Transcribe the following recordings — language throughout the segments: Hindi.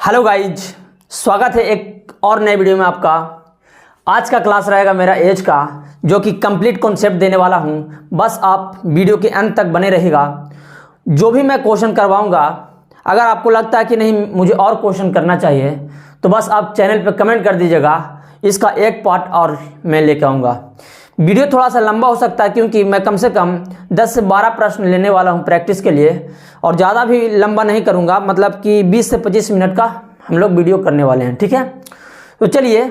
हेलो गाइज, स्वागत है एक और नए वीडियो में आपका। आज का क्लास रहेगा मेरा एज का, जो कि कंप्लीट कॉन्सेप्ट देने वाला हूं। बस आप वीडियो के अंत तक बने रहिएगा। जो भी मैं क्वेश्चन करवाऊंगा, अगर आपको लगता है कि नहीं मुझे और क्वेश्चन करना चाहिए, तो बस आप चैनल पे कमेंट कर दीजिएगा। इसका एक पार्ट और मैं लेकर आऊँगा। वीडियो थोड़ा सा लंबा हो सकता है, क्योंकि मैं कम से कम 10 से 12 प्रश्न लेने वाला हूं प्रैक्टिस के लिए, और ज़्यादा भी लंबा नहीं करूंगा। मतलब कि 20 से 25 मिनट का हम लोग वीडियो करने वाले हैं, ठीक है। तो चलिए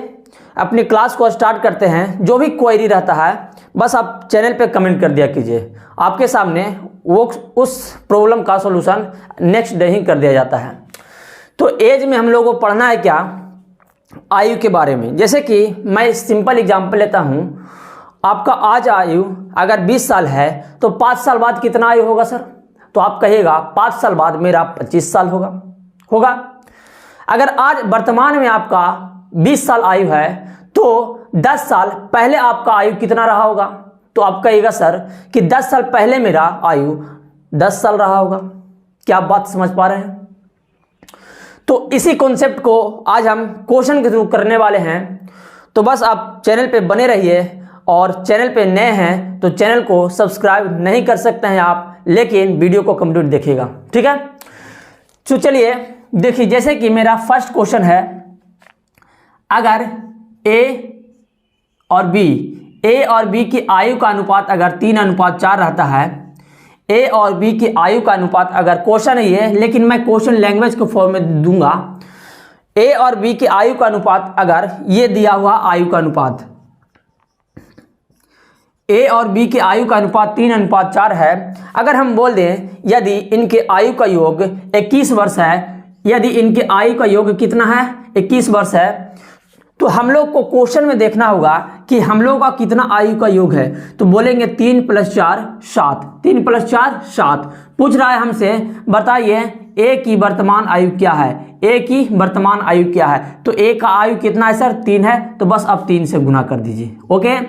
अपनी क्लास को स्टार्ट करते हैं। जो भी क्वेरी रहता है बस आप चैनल पे कमेंट कर दिया कीजिए। आपके सामने वो उस प्रॉब्लम का सॉल्यूशन नेक्स्ट डे ही कर दिया जाता है। तो एज में हम लोग को पढ़ना है क्या, आयु के बारे में। जैसे कि मैं सिंपल एग्जाम्पल लेता हूं। आपका आज आयु अगर 20 साल है तो 5 साल बाद कितना आयु होगा सर? तो आप कहिएगा 5 साल बाद मेरा 25 साल होगा। अगर आज वर्तमान में आपका 20 साल आयु है तो 10 साल पहले आपका आयु कितना रहा होगा? तो आप कहिएगा सर कि 10 साल पहले मेरा आयु 10 साल रहा होगा। क्या आप बात समझ पा रहे हैं? तो इसी कॉन्सेप्ट को आज हम क्वेश्चन के थ्रू करने वाले हैं। तो बस आप चैनल पे बने रहिए, और चैनल पे नए हैं तो चैनल को सब्सक्राइब नहीं कर सकते हैं आप, लेकिन वीडियो को कंप्लीट देखिएगा, ठीक है। तो चलिए देखिए, जैसे कि मेरा फर्स्ट क्वेश्चन है, अगर ए और बी की आयु का अनुपात अगर 3:4 रहता है, ए और बी की आयु का अनुपात, अगर क्वेश्चन है ये, लेकिन मैं क्वेश्चन लैंग्वेज के फॉर्म में दूंगा। ए और बी की आयु का अनुपात, अगर ये दिया हुआ आयु का अनुपात, ए और बी की आयु का अनुपात 3:4 है। अगर हम बोल दें यदि इनके आयु का योग 21 वर्ष है, यदि इनके आयु का योग कितना है, 21 वर्ष है, तो हम लोग को क्वेश्चन में देखना होगा कि हम लोग का कितना आयु का योग है। तो बोलेंगे 3 + 4 7, 3 + 4 7। पूछ रहा है हमसे, बताइए ए की वर्तमान आयु क्या है, ए की वर्तमान आयु क्या है। तो ए का आयु कितना है सर? 3 है। तो बस आप 3 से गुना कर दीजिए, ओके।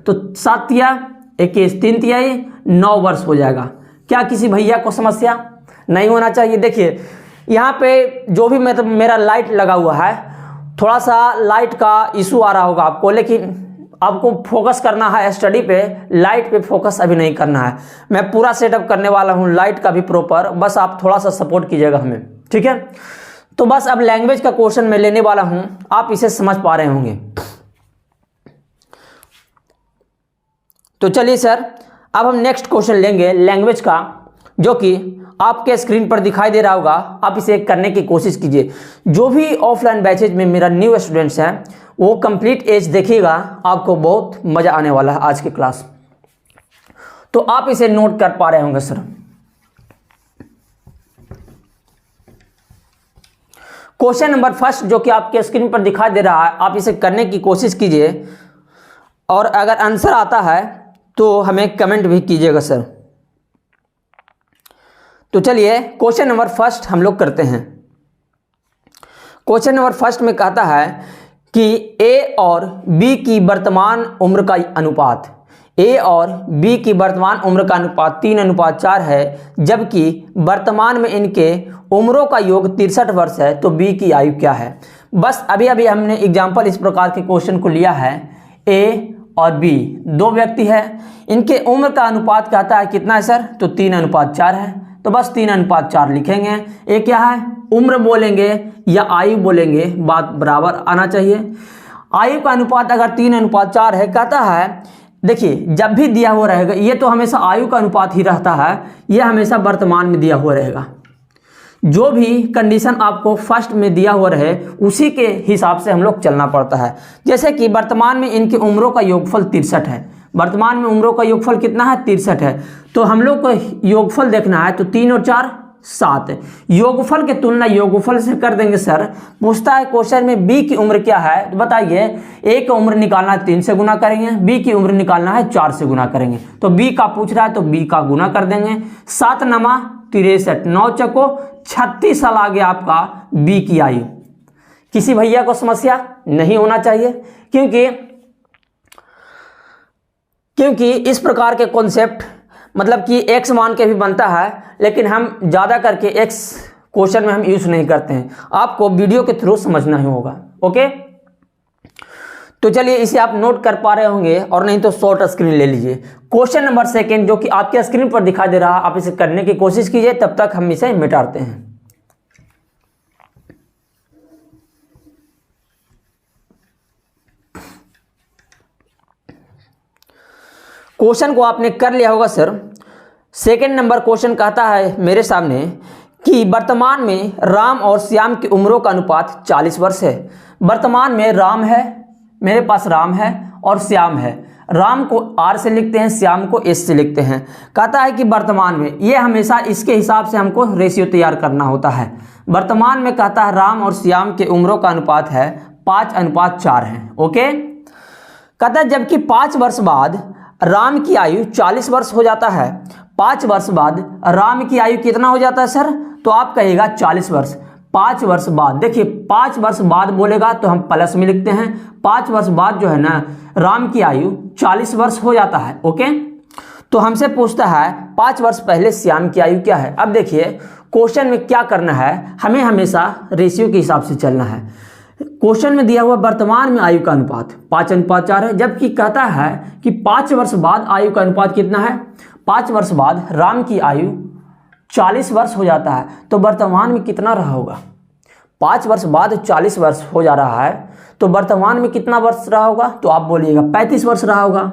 तो 7 × 21, 3 × 9 वर्ष हो जाएगा। क्या किसी भैया को समस्या नहीं होना चाहिए? देखिए यहाँ पे जो भी मेरा लाइट लगा हुआ है, थोड़ा सा लाइट का इशू आ रहा होगा आपको, लेकिन आपको फोकस करना है स्टडी पे, लाइट पे फोकस अभी नहीं करना है। मैं पूरा सेटअप करने वाला हूँ लाइट का भी प्रॉपर, बस आप थोड़ा सा सपोर्ट कीजिएगा हमें, ठीक है। तो बस अब लैंग्वेज का क्वेश्चन मैं लेने वाला हूँ, आप इसे समझ पा रहे होंगे। तो चलिए सर, अब हम नेक्स्ट क्वेश्चन लेंगे लैंग्वेज का, जो कि आपके स्क्रीन पर दिखाई दे रहा होगा। आप इसे करने की कोशिश कीजिए। जो भी ऑफलाइन बैचेज में मेरा न्यू स्टूडेंट्स हैं, वो कंप्लीट एज देखिएगा, आपको बहुत मजा आने वाला है आज की क्लास। तो आप इसे नोट कर पा रहे होंगे सर। क्वेश्चन नंबर फर्स्ट जो कि आपके स्क्रीन पर दिखाई दे रहा है, आप इसे करने की कोशिश कीजिए, और अगर आंसर आता है तो हमें कमेंट भी कीजिएगा सर। तो चलिए क्वेश्चन नंबर फर्स्ट हम लोग करते हैं। क्वेश्चन नंबर फर्स्ट में कहता है कि ए और बी की वर्तमान उम्र का अनुपात, ए और बी की वर्तमान उम्र का अनुपात 3:4 है, जबकि वर्तमान में इनके उम्रों का योग 63 वर्ष है। तो बी की आयु क्या है? बस अभी अभी हमने एग्जाम्पल इस प्रकार के क्वेश्चन को लिया है। ए और बी दो व्यक्ति है, इनके उम्र का अनुपात कहता है कितना है सर? तो 3:4 है। तो बस 3:4 लिखेंगे। ये क्या है? उम्र बोलेंगे या आयु बोलेंगे, बात बराबर आना चाहिए। आयु का अनुपात अगर 3:4 है, कहता है देखिए जब भी दिया हुआ रहेगा, ये तो हमेशा आयु का अनुपात ही रहता है, ये हमेशा वर्तमान में दिया हुआ रहेगा। जो भी कंडीशन आपको फर्स्ट में दिया हुआ रहे, उसी के हिसाब से हम लोग चलना पड़ता है। जैसे कि वर्तमान में इनकी उम्रों का योगफल 63 है। वर्तमान में उम्रों का योगफल कितना है? 63 है। तो हम लोग को योगफल देखना है, तो 3 और 4 7। योगफल की तुलना योगफल से कर देंगे सर। पूछता है क्वेश्चन में बी की उम्र क्या है, तो बताइए ए की उम्र निकालना है 3 से गुना करेंगे, बी की उम्र निकालना है 4 से गुना करेंगे। तो बी का पूछ रहा है तो बी का गुना कर देंगे। 7 × 9 63, 9 चको 36 साल आ गया आपका बी की आयु। किसी भैया को समस्या नहीं होना चाहिए, क्योंकि इस प्रकार के कॉन्सेप्ट मतलब कि एक्स मान के भी बनता है, लेकिन हम ज़्यादा करके एक्स क्वेश्चन में हम यूज नहीं करते हैं, आपको वीडियो के थ्रू समझना ही होगा। ओके, तो चलिए इसे आप नोट कर पा रहे होंगे, और नहीं तो शॉर्ट स्क्रीन ले लीजिए। क्वेश्चन नंबर सेकंड जो कि आपके स्क्रीन पर दिखाई दे रहा, आप इसे करने की कोशिश कीजिए, तब तक हम इसे मिटाते हैं। क्वेश्चन को आपने कर लिया होगा सर। सेकंड नंबर क्वेश्चन कहता है मेरे सामने कि वर्तमान में राम और श्याम की उम्रों का अनुपात 40 वर्ष है। वर्तमान में राम है, मेरे पास राम है और श्याम है। राम को R से लिखते हैं, श्याम को S से लिखते हैं। कहता है कि वर्तमान में, ये हमेशा इसके हिसाब से हमको रेशियो तैयार करना होता है। वर्तमान में कहता है राम और श्याम के उम्रों का अनुपात है 5:4 है। ओके, कहता है जबकि 5 वर्ष बाद राम की आयु 40 वर्ष हो जाता है। 5 वर्ष बाद राम की आयु कितना हो जाता है सर? तो आप कहिएगा 40 वर्ष। 5 वर्ष बाद, देखिए 5 वर्ष बाद बोलेगा तो हम प्लस में लिखते हैं। 5 वर्ष बाद जो है ना, राम की आयु 40 वर्ष हो जाता है। ओके, तो हमसे पूछता है 5 वर्ष पहले श्याम की आयु क्या है। अब देखिए क्वेश्चन में क्या करना है, हमें हमेशा रेशियो के हिसाब से चलना है। क्वेश्चन में दिया हुआ वर्तमान में आयु का अनुपात 5:4 है, जबकि कहता है कि 5 वर्ष बाद आयु का अनुपात कितना है। 5 वर्ष बाद राम की आयु 40 वर्ष हो जाता है, तो वर्तमान में कितना रहा होगा। 5 वर्ष बाद 40 वर्ष हो जा रहा है, तो वर्तमान में कितना वर्ष रहा होगा, तो आप बोलिएगा 35 वर्ष रहा होगा।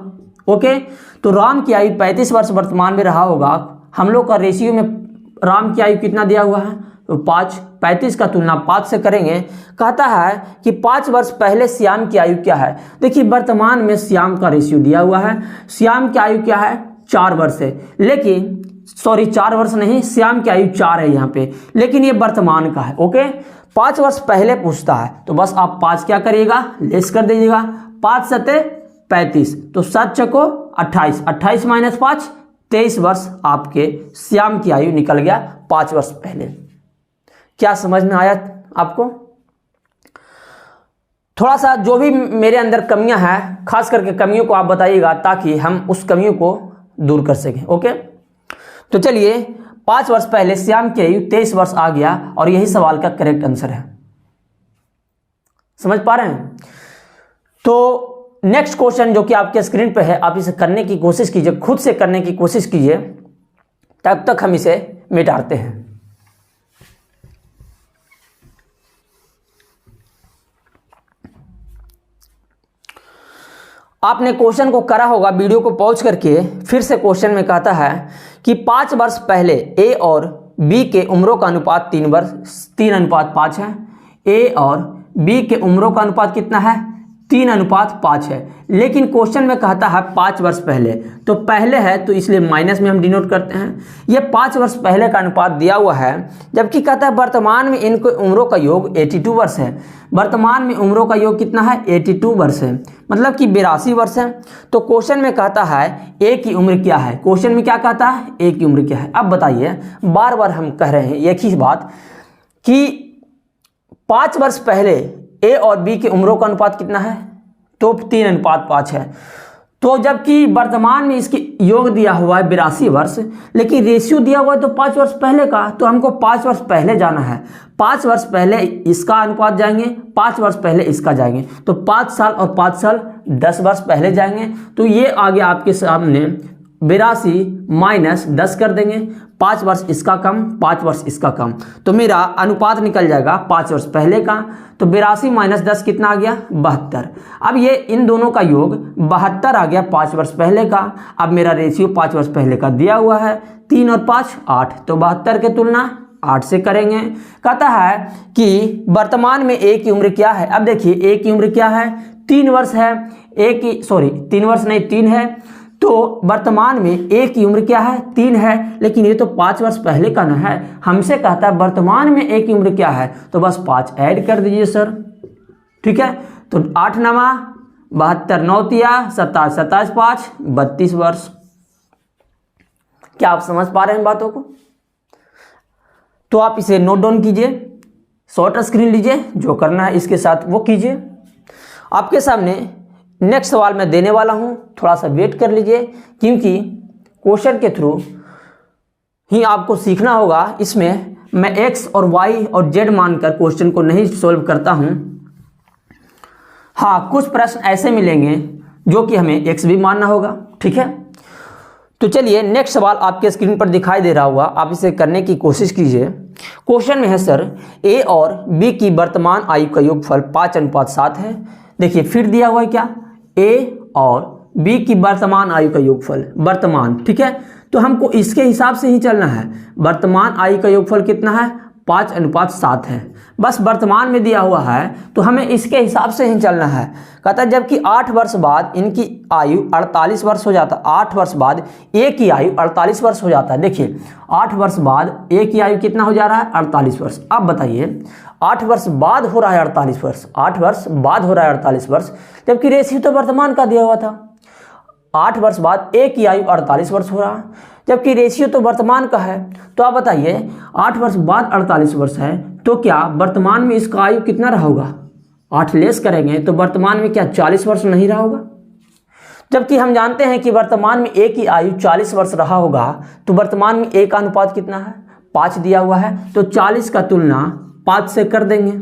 ओके, तो राम की आयु 35 वर्ष वर्तमान में रहा होगा। हम लोग का रेशियो में राम की आयु कितना दिया हुआ है, तो 5, 35 का तुलना 5 से करेंगे। कहता है कि 5 वर्ष पहले श्याम की आयु क्या है। देखिए वर्तमान में श्याम का रेशियो दिया हुआ है। श्याम की आयु क्या है, 4 वर्ष है, लेकिन 4 वर्ष नहीं, श्याम की आयु 4 है यहाँ पे, लेकिन ये वर्तमान का है। ओके, 5 वर्ष पहले पूछता है, तो बस आप 5 क्या करिएगा, लेस कर दीजिएगा। 5 सते 35, तो 7 चको 28, 28 - 5, 23 वर्ष आपके श्याम की आयु निकल गया 5 वर्ष पहले। क्या समझ में आया आपको? थोड़ा सा जो भी मेरे अंदर कमियां हैं, खास करके कमियों को आप बताइएगा, ताकि हम उस कमियों को दूर कर सकें। ओके, तो चलिए 5 वर्ष पहले श्याम की आयु 23 वर्ष आ गया, और यही सवाल का करेक्ट आंसर है। समझ पा रहे हैं? तो नेक्स्ट क्वेश्चन जो कि आपके स्क्रीन पे है, आप इसे करने की कोशिश कीजिए, खुद से करने की कोशिश कीजिए, तब तक हम इसे मिटाते हैं। आपने क्वेश्चन को करा होगा, वीडियो को पॉज करके फिर से क्वेश्चन में कहता है कि 5 वर्ष पहले ए और बी के उम्रों का अनुपात 3:5 है। ए और बी के उम्रों का अनुपात कितना है, 3:5 है, लेकिन क्वेश्चन में कहता है 5 वर्ष पहले, तो पहले है तो इसलिए माइनस में हम डिनोट करते हैं। ये 5 वर्ष पहले का अनुपात दिया हुआ है, जबकि कहता है वर्तमान में इनको उम्रों का योग 82 वर्ष है। वर्तमान में उम्रों का योग कितना है, 82 वर्ष है, मतलब कि 82 वर्ष है। तो क्वेश्चन में कहता है ए की उम्र क्या है। क्वेश्चन में क्या कहता है, ए की उम्र क्या है। अब बताइए, बार बार हम कह रहे हैं एक ही बात कि 5 वर्ष पहले ए और बी के उम्रों का अनुपात कितना है, तो 3:5 है। तो जबकि वर्तमान में इसकी योग दिया हुआ है 82 वर्ष, लेकिन रेशियो दिया हुआ है तो 5 वर्ष पहले का, तो हमको 5 वर्ष पहले जाना है। 5 वर्ष पहले इसका अनुपात जाएंगे, 5 वर्ष पहले इसका जाएंगे, तो 5 साल और 5 साल 10 वर्ष पहले जाएंगे। तो ये आगे आपके सामने 82 - 10 कर देंगे। 5 वर्ष इसका कम, 5 वर्ष इसका कम, तो मेरा अनुपात निकल जाएगा 5 वर्ष पहले का। तो 82 - 10 कितना आ गया, 72। अब ये इन दोनों का योग 72 आ गया 5 वर्ष पहले का। अब मेरा रेशियो 5 वर्ष पहले का दिया हुआ है, 3 और 5 8, तो 72 की तुलना 8 से करेंगे। कहता है कि वर्तमान में ए की उम्र क्या है। अब देखिए ए की उम्र क्या है, 3 वर्ष है। 3 वर्ष नहीं, 3 है। तो वर्तमान में ए की उम्र क्या है, 3 है, लेकिन ये तो 5 वर्ष पहले का ना है। हमसे कहता है वर्तमान में ए की उम्र क्या है, तो बस 5 ऐड कर दीजिए सर, ठीक है। तो 8 - 9 72, 9 - 3 27, 27 - 5 32 वर्ष। क्या आप समझ पा रहे हैं बातों को? तो आप इसे नोट डाउन कीजिए, शॉर्ट स्क्रीन लीजिए, जो करना है इसके साथ वो कीजिए। आपके सामने नेक्स्ट सवाल मैं देने वाला हूं, थोड़ा सा वेट कर लीजिए, क्योंकि क्वेश्चन के थ्रू ही आपको सीखना होगा। इसमें मैं x और y और z मानकर क्वेश्चन को नहीं सॉल्व करता हूं। हाँ, कुछ प्रश्न ऐसे मिलेंगे जो कि हमें x भी मानना होगा, ठीक है। तो चलिए नेक्स्ट सवाल आपके स्क्रीन पर दिखाई दे रहा होगा, आप इसे करने की कोशिश कीजिए। क्वेश्चन में है सर a और b की वर्तमान आयु का योगफल 5:7 है। देखिए फिर दिया हुआ है क्या, a और b की वर्तमान आयु का योगफल, वर्तमान, ठीक है। तो हमको इसके हिसाब से ही चलना है। वर्तमान आयु का योगफल कितना है, 5:7 है। बस वर्तमान में दिया हुआ है तो हमें इसके हिसाब से ही चलना है। कहता है जबकि 8 वर्ष बाद इनकी आयु 48 वर्ष हो जाता है। 8 वर्ष बाद ए की आयु 48 वर्ष हो जाता है। देखिए 8 वर्ष बाद ए की आयु कितना हो जा रहा है, 48 वर्ष। अब बताइए 8 वर्ष बाद हो रहा है 48 वर्ष, 8 वर्ष बाद हो रहा है 48 वर्ष, जबकि रेशियो तो वर्तमान का दिया हुआ था। 8 वर्ष बाद ए की आयु 48 वर्ष हो रहा है, जबकि रेशियो तो वर्तमान का है। तो आप बताइए 8 वर्ष बाद 48 वर्ष है तो क्या वर्तमान में इसका आयु कितना रहा होगा, 8 लेस करेंगे तो वर्तमान में क्या 40 वर्ष नहीं रहा होगा। जबकि हम जानते हैं कि वर्तमान में ए की आयु 40 वर्ष रहा होगा, तो वर्तमान में ए का अनुपात कितना है, 5 दिया हुआ है, तो 40 का तुलना 5 से कर देंगे।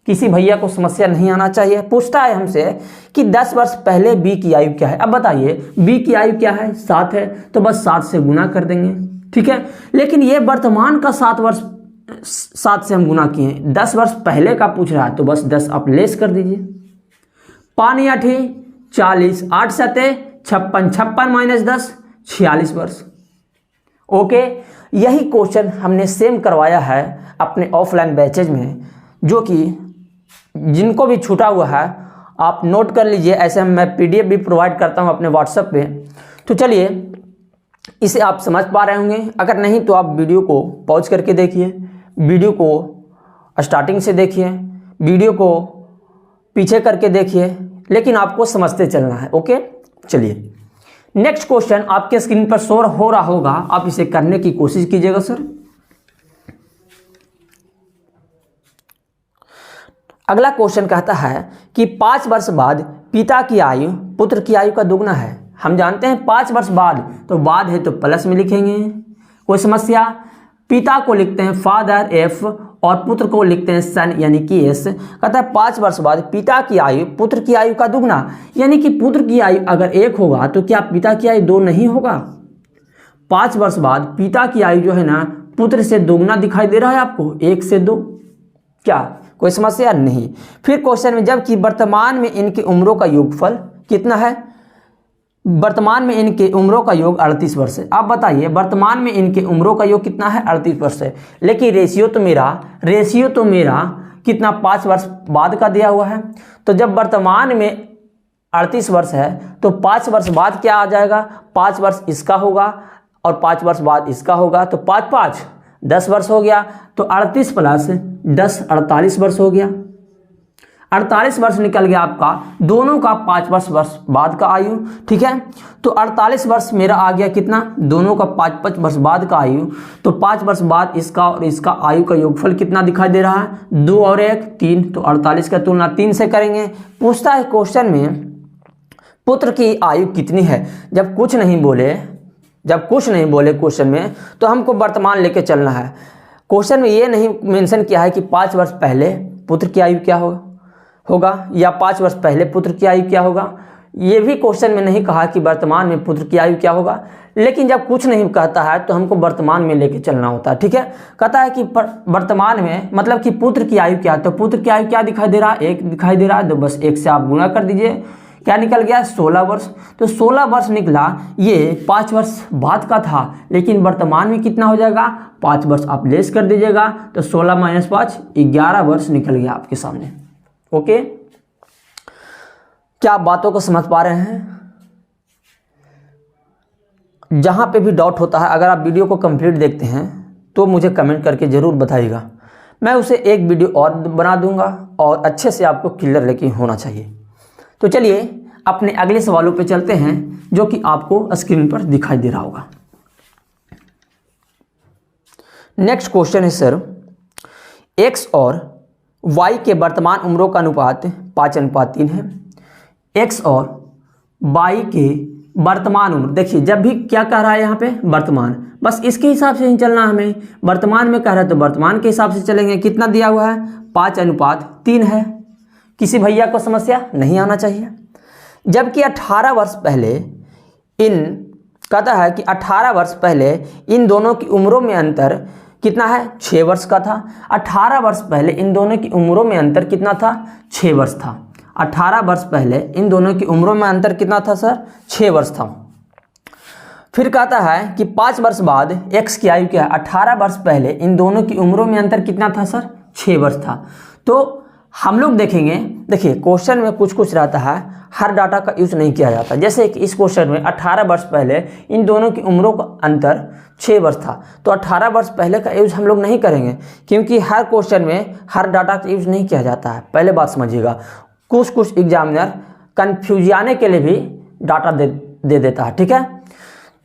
किसी भैया को समस्या नहीं आना चाहिए। पूछता है हमसे कि 10 वर्ष पहले बी की आयु क्या है। अब बताइए बी की आयु क्या है, 7 है, तो बस 7 से गुना कर देंगे, ठीक है। लेकिन ये वर्तमान का 7 से हम गुना किए, 10 वर्ष पहले का पूछ रहा है, तो बस 10 आप लेस कर दीजिए। 5 8 40, 8 7 56, 56 माइनस 10 46 वर्ष। ओके, यही क्वेश्चन हमने सेम करवाया है अपने ऑफलाइन बैचेज में, जो कि जिनको भी छूटा हुआ है आप नोट कर लीजिए। ऐसे मैं पीडीएफ भी प्रोवाइड करता हूं अपने व्हाट्सएप पे। तो चलिए इसे आप समझ पा रहे होंगे, अगर नहीं तो आप वीडियो को पॉज करके देखिए, वीडियो को स्टार्टिंग से देखिए, वीडियो को पीछे करके देखिए, लेकिन आपको समझते चलना है। ओके, चलिए नेक्स्ट क्वेश्चन आपके स्क्रीन पर शो हो रहा होगा, आप इसे करने की कोशिश कीजिएगा सर। अगला क्वेश्चन कहता है कि 5 वर्ष बाद पिता की आयु पुत्र की आयु का दुगना है। हम जानते हैं 5 वर्ष बाद, तो बाद है तो प्लस में लिखेंगे, कोई समस्या। पिता को लिखते हैं फादर एफ और पुत्र को लिखते हैं सन यानी कि एस। कहता है 5 वर्ष बाद पिता की आयु पुत्र की आयु का दुगना, यानी कि पुत्र की आयु अगर 1 होगा तो क्या पिता की आयु 2 नहीं होगा। 5 वर्ष बाद पिता की आयु जो है ना पुत्र से दोगुना दिखाई दे रहा है आपको, 1 से 2, क्या कोई समस्या नहीं। फिर क्वेश्चन में जबकि वर्तमान में इनकी उम्रों का योगफल कितना है, वर्तमान में इनके उम्रों का योग 38 वर्ष है। आप बताइए वर्तमान में इनके उम्रों का योग कितना है, 38 वर्ष है, लेकिन रेशियो तो मेरा कितना 5 वर्ष बाद का दिया हुआ है। तो जब वर्तमान में 38 वर्ष है तो 5 वर्ष बाद क्या आ जाएगा, 5 वर्ष इसका होगा और 5 वर्ष बाद इसका होगा, तो 5 5 10 वर्ष हो गया। तो 38 प्लस 10 48 वर्ष हो गया। 48 वर्ष निकल गया आपका, दोनों का 5 वर्ष बाद का आयु, ठीक है। तो 48 वर्ष मेरा आ गया कितना, दोनों का 5 वर्ष बाद का आयु। तो 5 वर्ष बाद इसका और इसका आयु का योगफल कितना दिखाई दे रहा है, 2 और 1 3, तो 48 का तुलना 3 से करेंगे। पूछता है क्वेश्चन में पुत्र की आयु कितनी है। जब कुछ नहीं बोले क्वेश्चन में, तो हमको वर्तमान लेके चलना है। क्वेश्चन में ये नहीं मेंशन किया है कि 5 वर्ष पहले पुत्र की आयु क्या होगा या 5 वर्ष पहले पुत्र की आयु क्या होगा। ये भी क्वेश्चन में नहीं कहा कि वर्तमान में पुत्र की आयु क्या होगा। लेकिन जब कुछ नहीं कहता है तो हमको वर्तमान में लेके चलना होता है, ठीक है। कहता है कि वर्तमान में मतलब कि पुत्र की आयु क्या, तो पुत्र की आयु क्या दिखाई दे रहा है, 1 दिखाई दे रहा है। तो बस 1 से आप गुणा कर दीजिए, क्या निकल गया 16 वर्ष। तो 16 वर्ष निकला, ये 5 वर्ष बाद का था, लेकिन वर्तमान में कितना हो जाएगा, 5 वर्ष आप लेस कर दीजिएगा। तो 16 माइनस 5 11 वर्ष निकल गया आपके सामने। ओके, क्या आप बातों को समझ पा रहे हैं। जहां पे भी डाउट होता है, अगर आप वीडियो को कंप्लीट देखते हैं तो मुझे कमेंट करके जरूर बताइएगा, मैं उसे एक वीडियो और बना दूंगा और अच्छे से आपको क्लियर लेकिन होना चाहिए। तो चलिए अपने अगले सवालों पे चलते हैं, जो कि आपको स्क्रीन पर दिखाई दे रहा होगा। नेक्स्ट क्वेश्चन है सर, x और y के वर्तमान उम्रों का अनुपात 5:3 है। x और y के वर्तमान उम्र, देखिए जब भी क्या कह रहा है यहाँ पे वर्तमान, बस इसके हिसाब से ही चलना हमें। वर्तमान में कह रहा है तो वर्तमान के हिसाब से चलेंगे। कितना दिया हुआ है 5:3 है। किसी भैया को समस्या नहीं आना चाहिए। जबकि 18 वर्ष पहले कहता है कि 18 वर्ष पहले इन दोनों की उम्रों में अंतर कितना है 6 वर्ष का था। 18 वर्ष पहले इन दोनों की उम्रों में अंतर कितना था 6 वर्ष था। 18 वर्ष पहले इन दोनों की उम्रों में अंतर कितना था सर 6 वर्ष था। फिर कहता है कि 5 वर्ष बाद x की आयु क्या है। 18 वर्ष पहले इन दोनों की उम्रों में अंतर कितना था सर 6 वर्ष था। तो हम लोग देखेंगे, देखिए क्वेश्चन में कुछ कुछ रहता है, हर डाटा का यूज नहीं किया जाता। जैसे कि इस क्वेश्चन में 18 वर्ष पहले इन दोनों की उम्रों का अंतर 6 वर्ष था, तो 18 वर्ष पहले का यूज हम लोग नहीं करेंगे, क्योंकि हर क्वेश्चन में हर डाटा का यूज नहीं किया जाता है। पहले बात समझिएगा, कुछ एग्जामिनर कन्फ्यूजियाने के लिए भी डाटा दे देता है, ठीक है।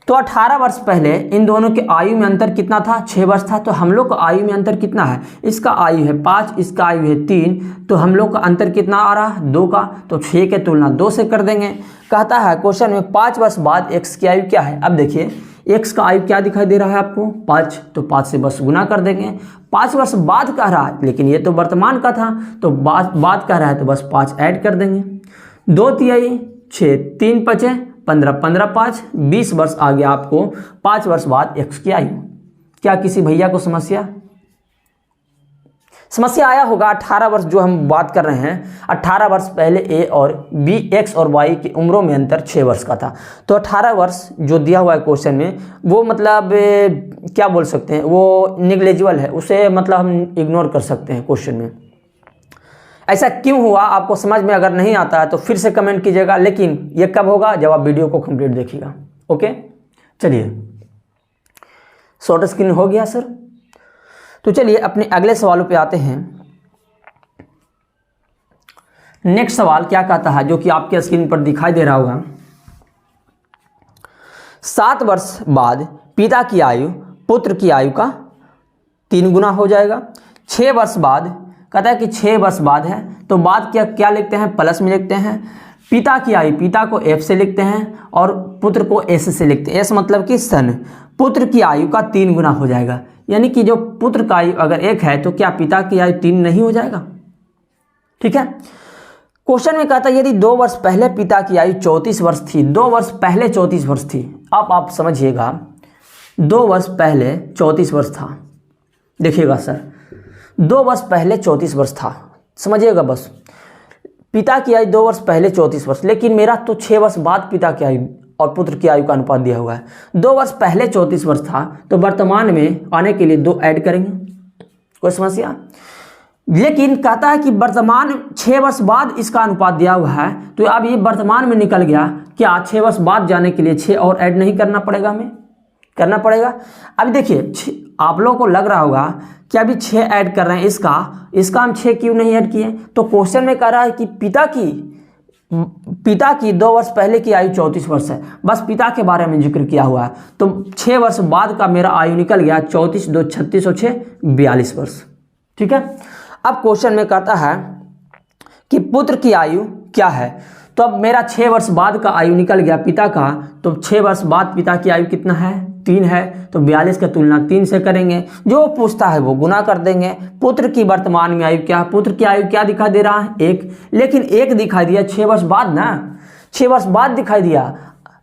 तो 18 वर्ष पहले इन दोनों के आयु में अंतर कितना था 6 वर्ष था। तो हम लोग का आयु में अंतर कितना है, इसका आयु है 5, इसका आयु है 3, तो हम लोग का अंतर कितना आ रहा है 2 का, तो 6 के तुलना 2 से कर देंगे। कहता है क्वेश्चन में 5 वर्ष बाद x की आयु क्या है। अब देखिए x का आयु क्या दिखाई दे रहा है आपको 5, तो 5 से बस गुना कर देंगे। 5 वर्ष बाद कह रहा है, लेकिन ये तो वर्तमान का था, तो बाद कह रहा है तो बस 5 ऐड कर देंगे। 2 तिहाई 6, 3 पचे 15, 15 5 20 वर्ष आ गया आपको 5 वर्ष बाद x की आयु। क्या किसी भैया को समस्या आया होगा। 18 वर्ष जो हम बात कर रहे हैं, 18 वर्ष पहले a और b x और y की उम्रों में अंतर 6 वर्ष का था। तो 18 वर्ष जो दिया हुआ है क्वेश्चन में, वो मतलब क्या बोल सकते हैं, वो निग्लेजिबल है, उसे मतलब हम इग्नोर कर सकते हैं क्वेश्चन में। ऐसा क्यों हुआ आपको समझ में अगर नहीं आता है तो फिर से कमेंट कीजिएगा, लेकिन ये कब होगा जब आप वीडियो को कंप्लीट देखिएगा। ओके, चलिए शॉर्ट स्क्रीन हो गया सर। तो चलिए अपने अगले सवालों पे आते हैं। नेक्स्ट सवाल क्या कहता है, जो कि आपके स्क्रीन पर दिखाई दे रहा होगा। 7 वर्ष बाद पिता की आयु पुत्र की आयु का 3 गुना हो जाएगा। 6 वर्ष बाद कहता है कि 6 वर्ष बाद है, तो बाद क्या लिखते हैं प्लस में लिखते हैं। पिता की आयु, पिता को f से लिखते हैं और पुत्र को s से लिखते हैं। s मतलब कि सन। पुत्र की आयु का 3 गुना हो जाएगा, यानी कि जो पुत्र का आयु अगर 1 है तो क्या पिता की आयु 3 नहीं हो जाएगा, ठीक है। क्वेश्चन में कहता है यदि 2 वर्ष पहले पिता की आयु 34 वर्ष थी, 2 वर्ष पहले 34 वर्ष थी। अब आप समझिएगा, 2 वर्ष पहले 34 वर्ष था। देखिएगा सर, 2 वर्ष पहले 34 वर्ष था, समझिएगा बस। पिता की आयु 2 वर्ष पहले 34 वर्ष, लेकिन मेरा तो 6 वर्ष बाद पिता की आयु और पुत्र की आयु का अनुपात दिया हुआ है। 2 वर्ष पहले 34 वर्ष था, तो वर्तमान में आने के लिए 2 ऐड करेंगे, कोई समस्या। लेकिन कहता है कि वर्तमान 6 वर्ष बाद इसका अनुपात दिया हुआ है, तो अब ये वर्तमान में निकल गया। क्या 6 वर्ष बाद जाने के लिए 6 और ऐड नहीं करना पड़ेगा, हमें करना पड़ेगा। अभी देखिए आप लोगों को लग रहा होगा कि अभी 6 ऐड कर रहे हैं, इसका हम 6 क्यों नहीं ऐड किए। तो क्वेश्चन में कह रहा है कि पिता की 2 वर्ष पहले की आयु 34 वर्ष है, बस पिता के बारे में जिक्र किया हुआ है। तो 6 वर्ष बाद का मेरा आयु निकल गया 34, 2 36 और 6 42 वर्ष, ठीक है। अब क्वेश्चन में कहता है कि पुत्र की आयु क्या है, तो अब मेरा 6 वर्ष बाद का आयु निकल गया पिता का, तो 6 वर्ष बाद पिता की आयु कितना है 3 है, तो 42 का तुलना 3 से करेंगे। जो पूछता है वो गुना कर देंगे। पुत्र की वर्तमान में आयु क्या है, पुत्र की आयु क्या दिखाई दे रहा है 1, लेकिन 1 दिखाई दिया 6 वर्ष बाद ना, 6 वर्ष बाद दिखाई दिया,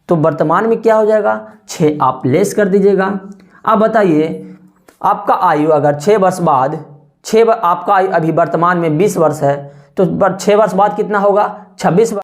तो वर्तमान में क्या हो जाएगा 6 आप लेस कर दीजिएगा। अब बताइए आपका आयु अगर 6 वर्ष बाद आपका आयु अभी वर्तमान में 20 वर्ष है, तो 6 वर्ष बाद कितना होगा 26 वर्ष।